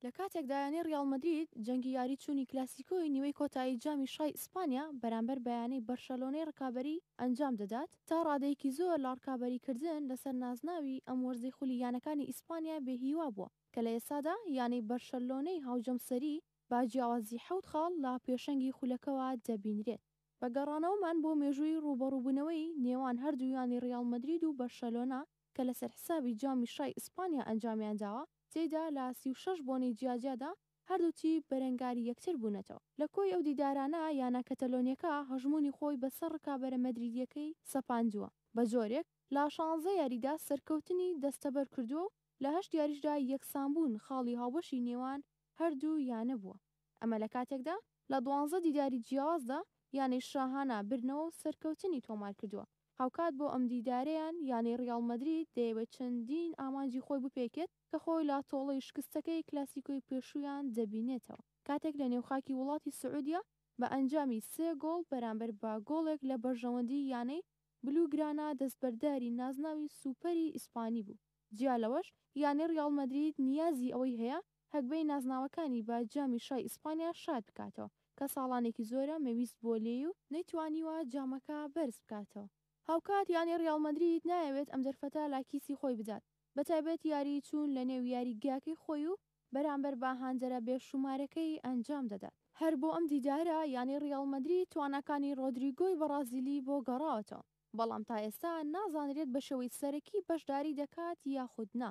لە کاتێکدایانی ڕیال مەدرید جەنگی یاریچوونی کلاسیکۆی نیوەی کۆتایی جامی شای ئیسپانیا بەرامبەر بەیانەی بەرشەلۆنەی ڕکابەری ئەنجام دەدات تا ڕادەیەکی زۆر لە ڕکابەریکردن لەسەر نازناوی ئەم وەرزەی خولیانەکانی ئیسپانیا بێهیوا بووە کە لە ئێسادا یانەی بەرشەلۆنەی هاوجەمسەری با جیاوازی حەوت خاڵ لە پێشەنگی خولەکەوە دەبینرێت. بەگەڕانەوەمان بۆ مێژووی ڕوبەڕووبوونەوەی نێوان هەردوویانی ڕیال مەدرید و بەرشەلۆنا کە لەسەر حسابی جامی شای ئیسپانیا ئەنجامیان داوە تێدا لە 36 بۆنەی جیاجیادا هەردووچی بەرەنگاری یەکتر بوونەتەوە لە کۆی ئەو دیدارانە یانە کەتەلۆنیەکە هەژمونی خۆی بەسەر ڕکابەرە مەدریدیەکەی سەپاندووە بە جۆرێک لا 16 یاریدا سەرکەوتنی دەستەبەر کردووە و لە 8 یاریشدا یەکسانبوون خاڵی هاوبەشی نێوان هەردوو یانە بووە. ئەمە لە کاتێکدا لە 12 دیداری جیاوازدا یانەی شاهانە برنەوە و سەرکەوتنی تۆمار کردووە. هاوکات بۆ ئەم دیدارەیان یانەی ڕیال مەدرید دەیەوێت چەندین ئامانجی خۆی بپێکێت کە خۆی لا تۆڵەی شکستەکەی کلاسیکۆی پێشویان دەبینێتەوە کاتێک لە نێوخاکی وڵاتی سعودیا بە ئەنجامی 3 گۆڵ بەرامبەر با گۆڵێک لە بەرژەوەندی یانەی بلوگرانە دەستبەرداری نازناوی سوپەری ئیسپانی بوو. جیا لەوەش یانەی ڕیال مەدرید نیازی ئەوەی هەیە هەکبەی نازناوەکانی با جامی شای ئیسپانیا شاد بکاتەوە کە ساڵانێکی زۆرە مەویست بۆ لێ و نەیتوانیوە جامەکە بەرز بکاتەوە. هاوکات یانی ڕیال مەدرید نایەوێت ئەم دەرفەتە لاکیسی خۆی بدات بەتایبەت یاری چوون لە نێو یاریگاکەی خۆی و بەرامبەر با هاندەرە بێشومارەکەی ئەنجام دەدات. هەر بۆ ئەم دیدارە یانی ڕیال مەدرید توانەکانی ڕۆدریگۆی بەرازیلی بۆ گەڕاوەتەوە بەڵام تا ئێستا نازانرێت بە شێوەی سەرەکی بەشداری دەکات یاخود نا.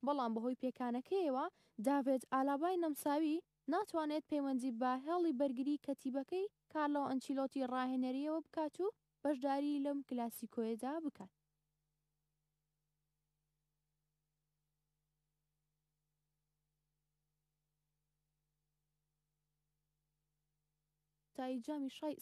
بەڵام بەهۆی پێکانەکەیەوە داڤێت ئالابای نەمساوی ناتوانێت پەیوەندی بە هێڵی بەرگری کەتیبەکەی کارلۆ ئەنچیلۆتی ڕاهێنەریەوە بکات و بەشداری لەم کلاسیکۆیەدا بکات. تای جامی شای